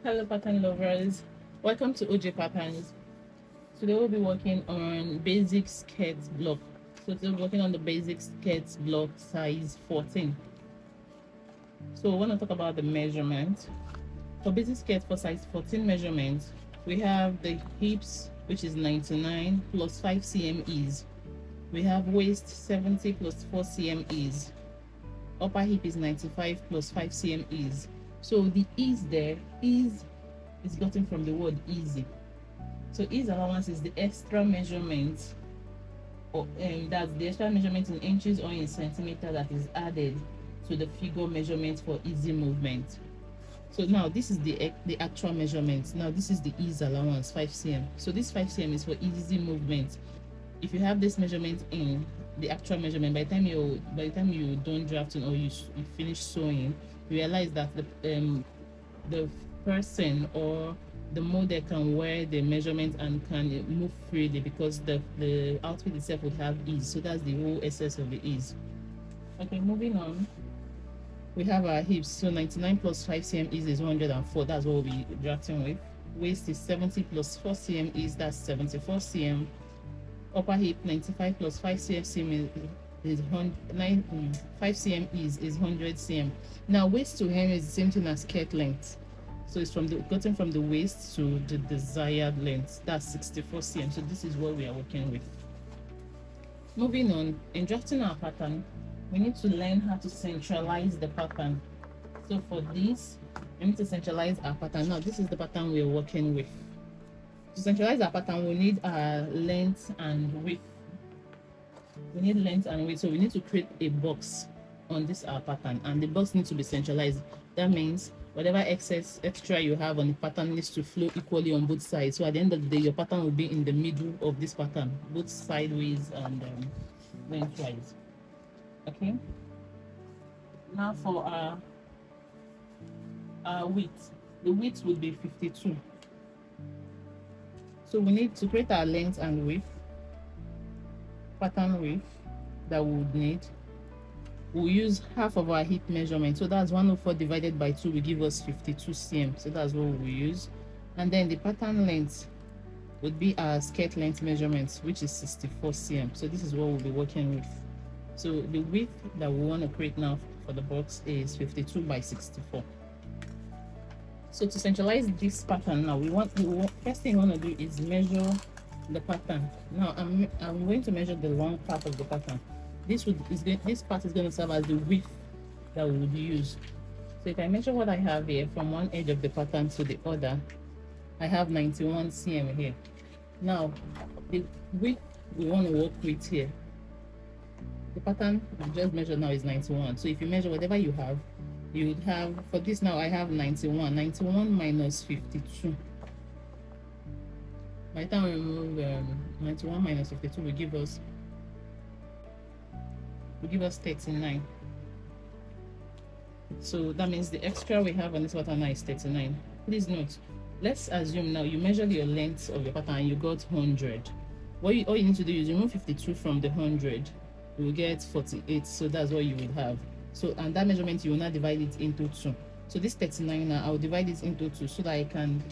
Hello pattern lovers, welcome to OJ Patterns. Today we'll be working on basic skirt block. So today we're working on the basic skirt block size 14. So we want to talk about the measurement. For basic skirt for size 14 measurement, we have the hips, which is 99 plus 5 cm ease. We have waist 70 plus 4 cm ease. Upper hip is 95 plus 5 cm ease. So the ease there, ease is gotten from the word easy. So ease allowance is the extra measurement, or that's the extra measurement in inches or in centimeter that is added to the figure measurement for easy movement. So now this is the actual measurement. Now this is the ease allowance 5 cm. So this 5 cm is for easy movement. If you have this measurement in the actual measurement, by the time you done drafting or you finish sewing, you realize that the person or the model can wear the measurement and can move freely because the outfit itself would have ease. So that's the whole essence of the ease. Okay, moving on. We have our hips. So 99 plus 5 cm ease is 104. That's what we'll be drafting with. Waist is 70 plus 4 cm ease. That's 74 cm. Upper hip 95 plus 5 cm is 5 cm is 100 cm. Now waist to hem is the same thing as skirt length. So it's gotten from the waist to the desired length. That's 64 cm. So this is what we are working with. Moving on, in drafting our pattern, we need to learn how to centralize the pattern. So for this, we need to centralize our pattern. Now this is the pattern we are working with. To centralize our pattern, we need our length and width. We need length and width. So we need to create a box on this our pattern, and the box needs to be centralized. That means whatever extra you have on the pattern needs to flow equally on both sides. So at the end of the day, your pattern will be in the middle of this pattern, both sideways and lengthwise. Okay. Now for our width, the width will be 52. So we need to create our length and width, pattern width that we would need. We'll use half of our hip measurement. So that's 104 divided by 2 will give us 52 cm. So that's what we use. And then the pattern length would be our skirt length measurements, which is 64 cm. So this is what we'll be working with. So the width that we want to create now for the box is 52 by 64. So to centralize this pattern now, first thing we want to do is measure the pattern. Now I'm going to measure the long part of the pattern. This part is going to serve as the width that we would use. So if I measure what I have here from one edge of the pattern to the other, I have 91 cm here. Now the width we want to work with here, the pattern I just measured now is 91. So if you measure whatever you have, you would have, for this now I have 91 minus 52. By the time we remove 91 minus 52 will give us 39. So that means the extra we have on this pattern now is 39. Please note, let's assume now you measured your length of your pattern and you got 100. All you need to do is remove 52 from the 100. You will get 48. So that's what you will have. So, and that measurement you will now divide it into 2. So this 39 now I'll divide it into 2 so that I can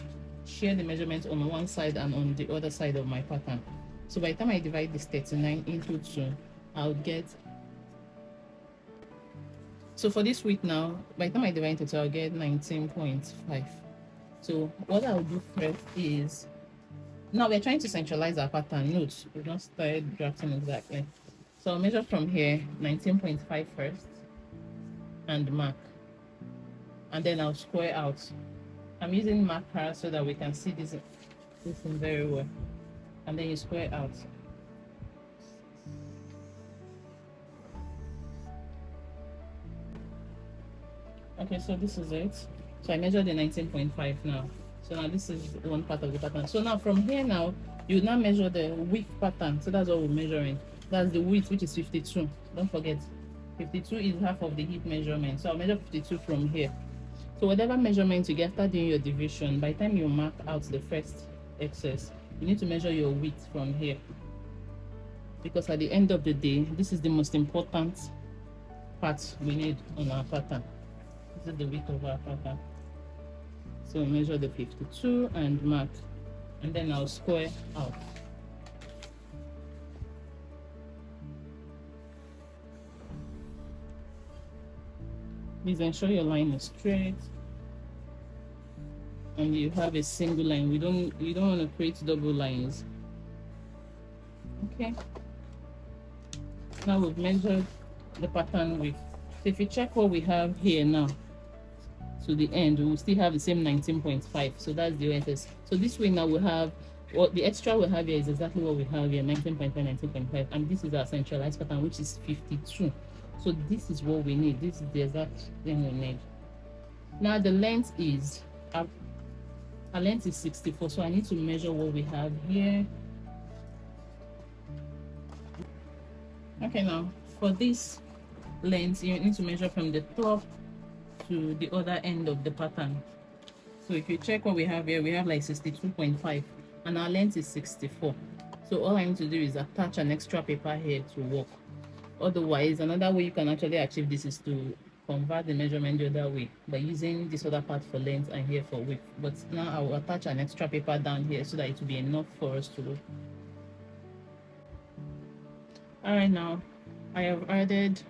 share the measurement on one side and on the other side of my pattern. So by the time I divide this 39 into 2, I'll get, so for this width now, by the time I divide into 2, I'll get 19.5. So what I'll do first is, now we're trying to centralize our pattern. Note, we've not started drafting exactly. So I'll measure from here 19.5 first and mark, and then I'll square out. I'm using marker so that we can see this thing very well, and then you square out. Okay, so this is it. So I measured the 19.5 now. So now this is one part of the pattern. So now from here now, you now measure the width pattern. So that's what we're measuring. That's the width, which is 52. Don't forget, 52 is half of the hip measurement. So I'll measure 52 from here. So whatever measurement you get after doing your division, by the time you mark out the first excess, you need to measure your width from here. Because at the end of the day, this is the most important part we need on our pattern. This is the width of our pattern. So measure the 52 and mark, and then I'll square out. Please ensure your line is straight and you have a single line. You don't want to create double lines. Okay. Now we've measured the pattern width. So if you check what we have here now to the end, we will still have the same 19.5. So that's the OSS. So this way now we have what the extra we have here is exactly what we have here, 19.5, 19.5, and this is our centralized pattern, which is 52. So this is what we need. This is the exact thing we need. Now the length is our length is 64. So I need to measure what we have here. Okay, now for this length, you need to measure from the top to the other end of the pattern. So if you check what we have here, we have like 62.5 and our length is 64. So all I need to do is attach an extra paper here to work. Otherwise, another way you can actually achieve this is to convert the measurement the other way by using this other part for length and here for width. But now I will attach an extra paper down here so that it will be enough for us to work. All right, now I have added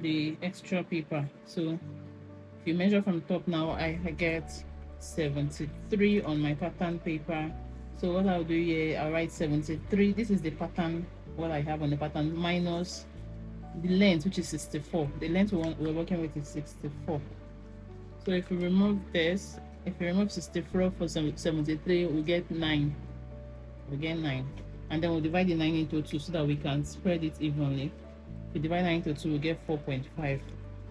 the extra paper. So if you measure from top now, I get 73 on my pattern paper. So what I'll do here, I'll write 73. This is the pattern, what I have on the pattern, minus the length, which is 64. The length we're working with is 64. So if we remove this, if we remove 64 for 73, we get 9. We get 9. And then we'll divide the 9 into 2 so that we can spread it evenly. If we divide 9 into 2, we get 4.5.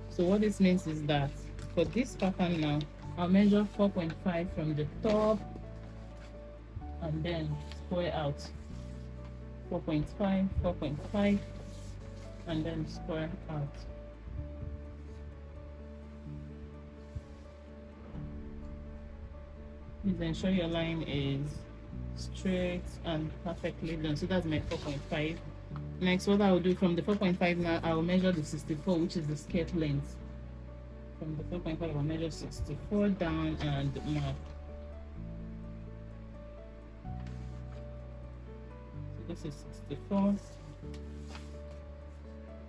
So what this means is that for this pattern now, I'll measure 4.5 from the top and then square out. 4.5, 4.5, and then square out. Please ensure your line is straight and perfectly done. So that's my 4.5. Next, what I will do from the 4.5 now, I will measure the 64, which is the skirt length. From the 4.5, I will measure 64 down and mark. So this is 64.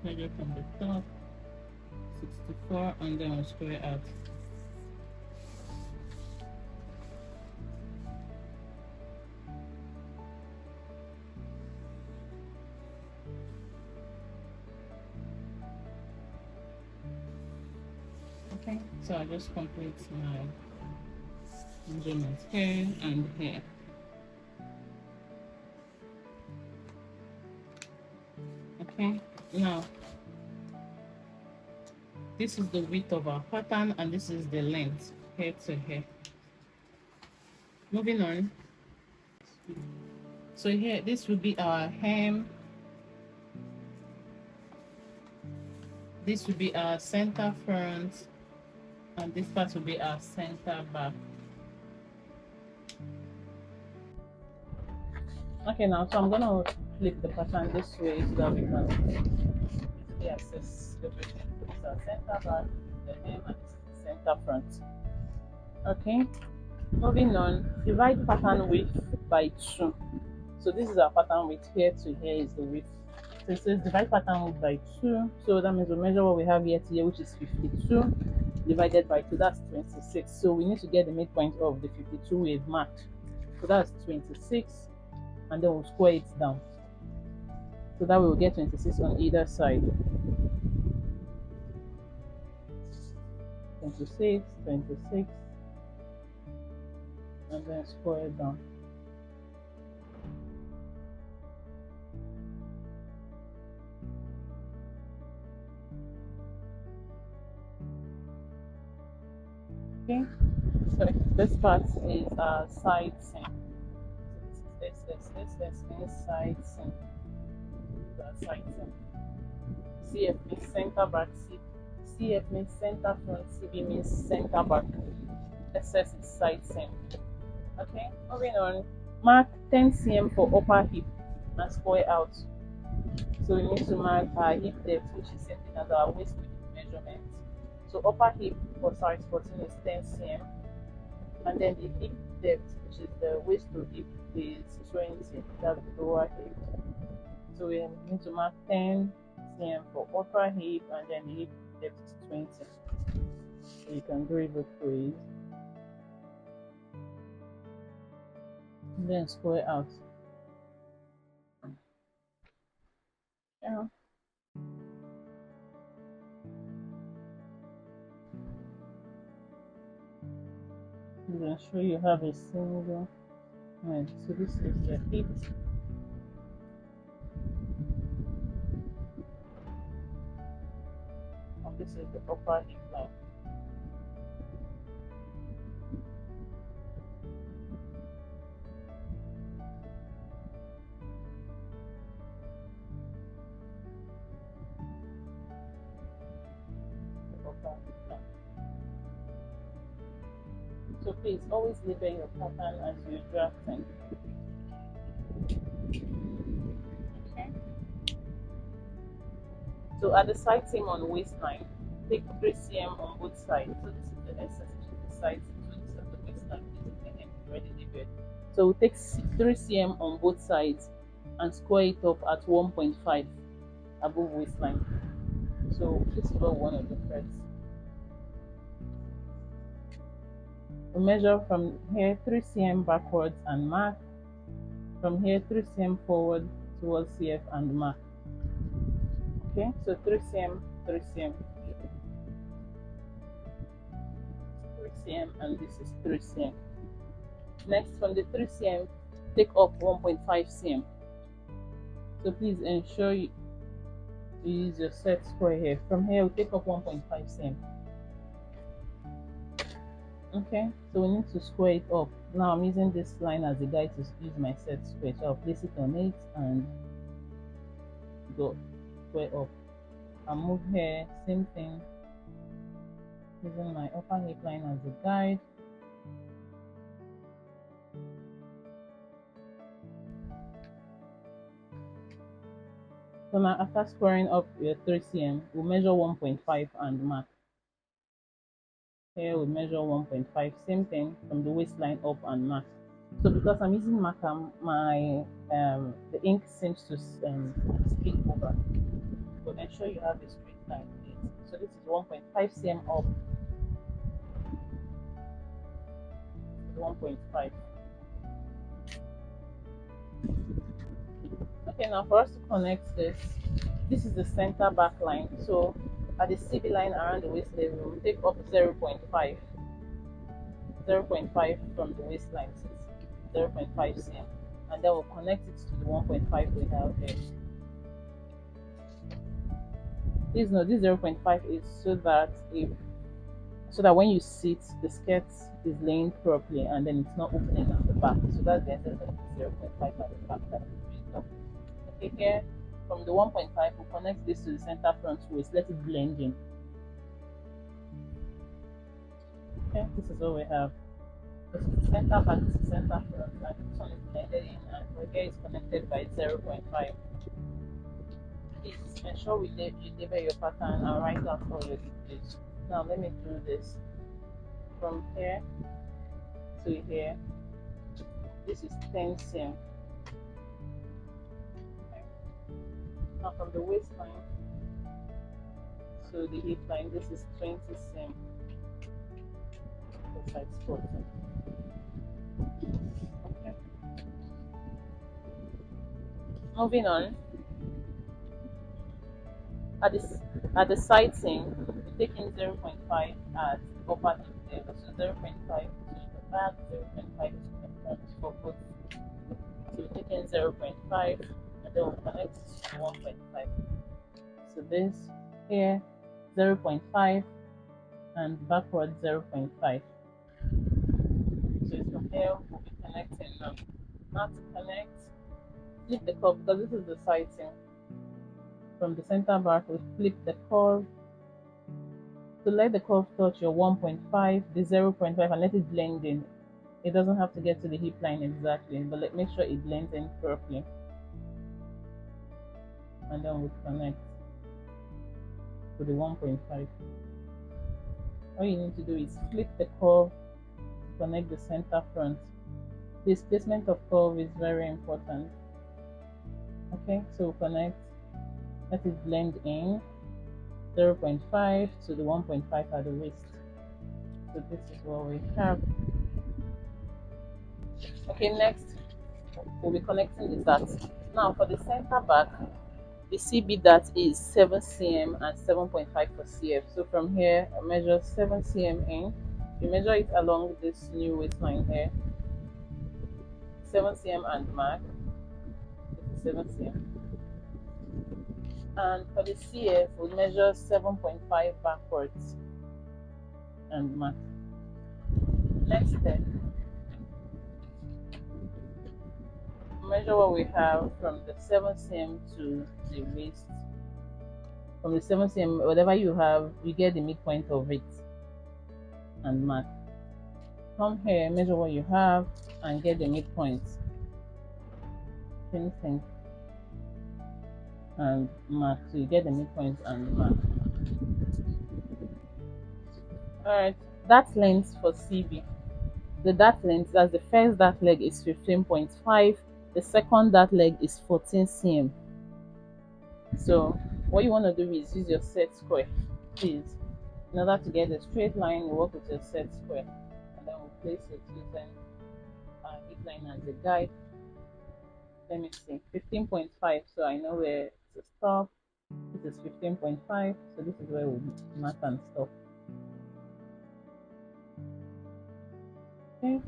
Measure from the top, 64, and then we'll square out. Okay, so I just complete my measurements here and here. Okay, now this is the width of our pattern and this is the length here to here. Moving on. So here, this would be our hem. This would be our center front, and this part will be our center back. Okay, now so I'm gonna flip the pattern this way so that we can easily access everything. This is our center back, the hem, and this is the center front. Okay, moving on, divide pattern width by 2. So this is our pattern width, here to here is the width. So it says divide pattern width by 2. So that means we measure what we have here to here, which is 52, divided by 2, that's 26. So we need to get the midpoint of the 52 we've marked. So that's 26, and then we'll square it down. So that we will get 26 on either side. 26, 26, and then square it down. Okay, so this part is our side seam. This means side seam. Side seam. CF means center back, CF means center front, CB means center back. SS is side seam. Okay, moving on. Mark 10 cm for upper hip and square out. So we need to mark our hip depth, which is same thing as our waist width measurement. So upper hip for size 14 is 10 cm. And then the hip depth, which is the waist to hip, is 20. That's the lower hip. So we need to mark 10 cm for upper hip, and then the hip depth is 20. So you can do it both ways. And then square out. Yeah. I'm going to show you have a single. Right, so this is the hip. And this is the upper hip line. The upper hip line. So please always label your pattern as you're drafting. Okay. So at the side seam on waistline, take 3 cm on both sides. So this is the essence, which is the side seam. So this is the waistline. This is the hem already labeled. So we take 3 cm on both sides and square it up at 1.5 above waistline. So this is what we want to do first. We measure from here 3 cm backwards and mark. From here 3 cm forward towards CF and mark. Okay, so 3 cm, 3 cm, 3 cm, and this is 3 cm. Next, from the 3 cm, take up 1.5 cm. So please ensure you use your set square here. From here, we take up 1.5 cm. Okay, so we need to square it up. Now I'm using this line as a guide to use my set square. So I'll place it on it and go square up. I'll move here, same thing, using my upper hip line as a guide. So now after squaring up your 3 cm, we'll measure 1.5 and mark. Here we measure 1.5, same thing from the waistline up and mark. So because I'm using marker, my the ink seems to spill over. So ensure you have a straight line. So this is 1.5 cm up. 1.5. Okay, now for us to connect this is the center back line. So at the CB line around the waist level, we take up 0.5 from the waistline, 0.5 cm, and then we'll connect it to the 1.5 we have here. Please note this 0.5 is so that when you sit, the skirt is laying properly and then it's not opening at the back. So that's the essence of 0.5 at the back. Okay, here from the 1.5, we'll connect this to the center front waist. Let it blend in. Okay, this is what we have. This is the center back, this is center front, and this one is blended in, and here is connected by 0.5. Please ensure you label your pattern and write out all your details. Now let me do this. From here to here, this is 10 cm. Okay. Now from the waistline to the hip line, this is 20 cm. The side spot. Okay. Moving on. At the side seam, we take in 0.5 at the upper hip level. So 0.5 to the back, 0.5 to the front for both. So we take in 0.5 and then we'll connect to 1.5. So this here 0.5 and backward 0.5. So it's from here we'll be connecting now. Now to connect, flip the curve because this is the side seam. From the center back, we flip the curve. So let the curve touch your 1.5, the 0.5, and let it blend in. It doesn't have to get to the hip line exactly, but make sure it blends in properly. And then we'll connect to the 1.5. All you need to do is flip the curve connect the center front. This placement of curve is very important. Okay, so we'll connect, let it blend in 0.5 to the 1.5 at the waist. So this is what we have. Okay, next we'll be connecting the dart. Now for the center back, the CB dart is 7 cm and 7.5 for CF. So from here, I measure 7 cm in. You measure it along this new waistline here. 7 cm and mark. This is 7 cm. And for the CF, we'll measure 7.5 backwards and mark. Next step, measure what we have from the 7 cm to the waist. From the 7 cm, whatever you have, you get the midpoint of it and mark. Come here, measure what you have and get the midpoint. Same thing and mark. So you get the midpoint and mark. Alright, dart length for CB. The dart length, that's the first dart leg, is 15.5. The second dart leg is 14 cm. So what you want to do is use your set square, please. In order to get a straight line, you work with your set square, and then we'll place it using hip line as a guide. Let me see, 15.5. So I know where to stop. This is 15.5. So this is where we'll mark and stop. Okay,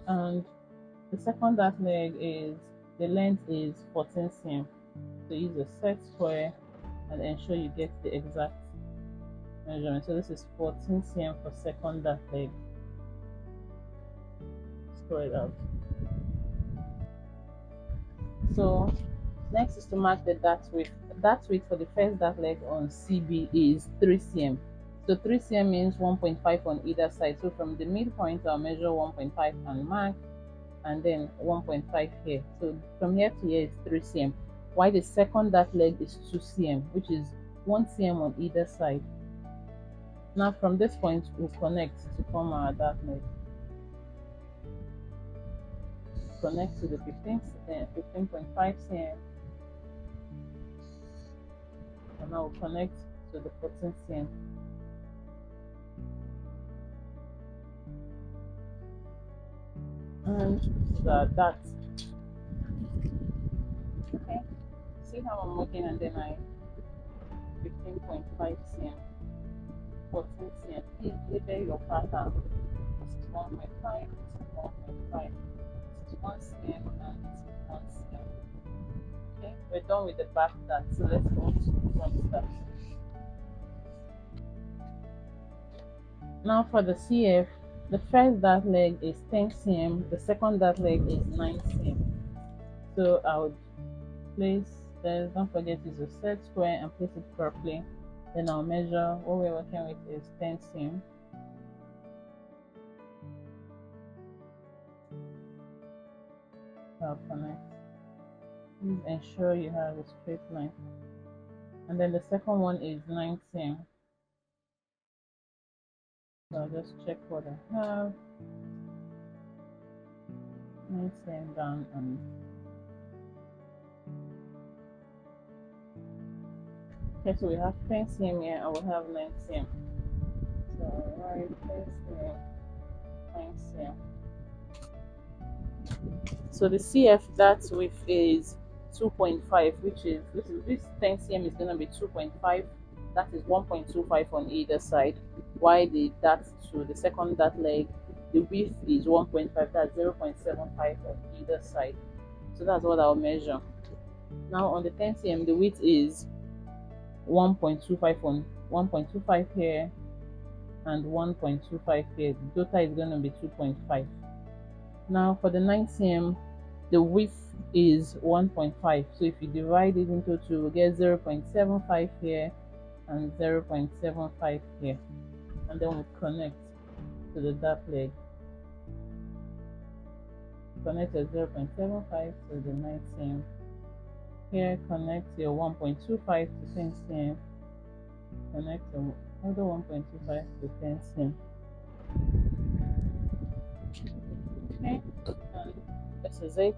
and the second dart leg is, the length is 14 cm. So use a set square and ensure you get the exact measurement. So this is 14 cm for second dart leg. Square it out. So next is to mark the dart width. The dart width for the first dart leg on CB is 3 cm. So 3 cm means 1.5 on either side. So from the midpoint, I'll measure 1.5 and mark, and then 1.5 here. So from here to here is 3 cm. While the second dart leg is 2 cm, which is 1 cm on either side. Now from this point, we'll connect to form our dart leg. Connect to the 15.5 cm, and now we'll connect to the 14 cm. And the dart. Okay, see how I'm working, and then I 15.5 cm, 14 cm. Please label your pattern. This is 1.5, this is 1.5, this is 1 cm, and this is 1 cm. Okay, we're done with the back dart, so let's go to the front dart. Now for the CF, the first dart leg is 10 cm, the second dart leg is 9 cm. So I would place this, don't forget to use a set square and place it properly. Then I'll measure, what we're working with is 10 cm. I'll connect. Please ensure you have a straight line. And then the second one is 9 cm. So I'll just check what I have. 9 cm down and okay, so we have 10 cm here and we have 9 cm. So right, 10 cm, 9 cm. So the CF dart width is 2.5, which is this 10 cm is gonna be 2.5. That is 1.25 on either side. While the dart to the second dart leg, the width is 1.5. That's 0.75 on either side. So that's what I'll measure. Now on the 10 cm, the width is 1.25 on 1.25 here and 1.25 here. The total is going to be 2.5. Now for the 9 cm, the width is 1.5. So if you divide it into two, we get 0.75 here and 0.75 here, and then we connect to the dart leg. Connect your 0.75 to the 9 cm. Here, connect your 1.25 to 10 cm. Connect your other 1.25 to 10 cm. Okay, and this is it.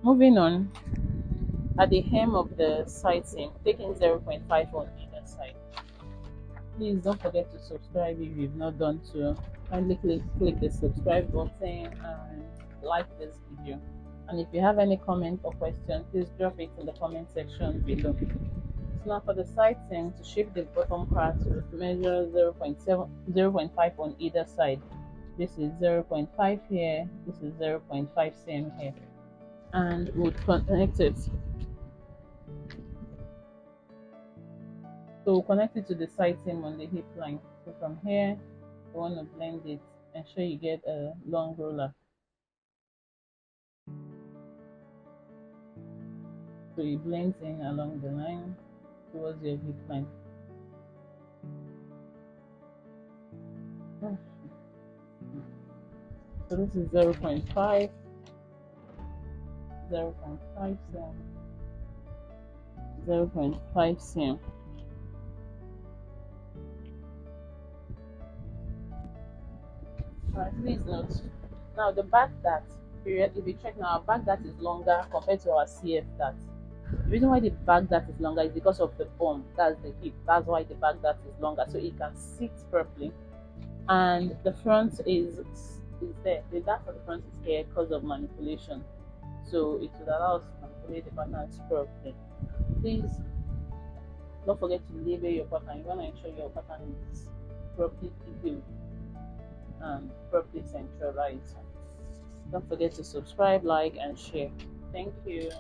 Moving on, at the hem of the side seam, taking 0.5 on either side. Please don't forget to subscribe if you've not done so. Kindly click the subscribe button and like this video. And if you have any comment or question, please drop it in the comment section below. So now for the side seam, to shape the bottom part, we measure 0.5 on either side. This is 0.5 here, this is 0.5 seam here. And we'll connect it. So we'll connect it to the side seam on the hip line. So from here, you want to blend it. Ensure you get a long roller. So it blends in along the line towards your hip line. So this is 0.5, 0.5 cm, 0.5 cm. Alright, please note. Now the back dart period, if you check now, our back dart is longer compared to our CF dart. The reason why the back dart is longer is because of the bone, that's the hip. That's why the back dart is longer, so it can sit properly. And the front is there. The dart for the front is here because of manipulation. So it will allow us to manipulate the patterns properly. Please don't forget to label your pattern. You want to ensure your pattern is properly detailed and properly centralized. Don't forget to subscribe, like, and share. Thank you.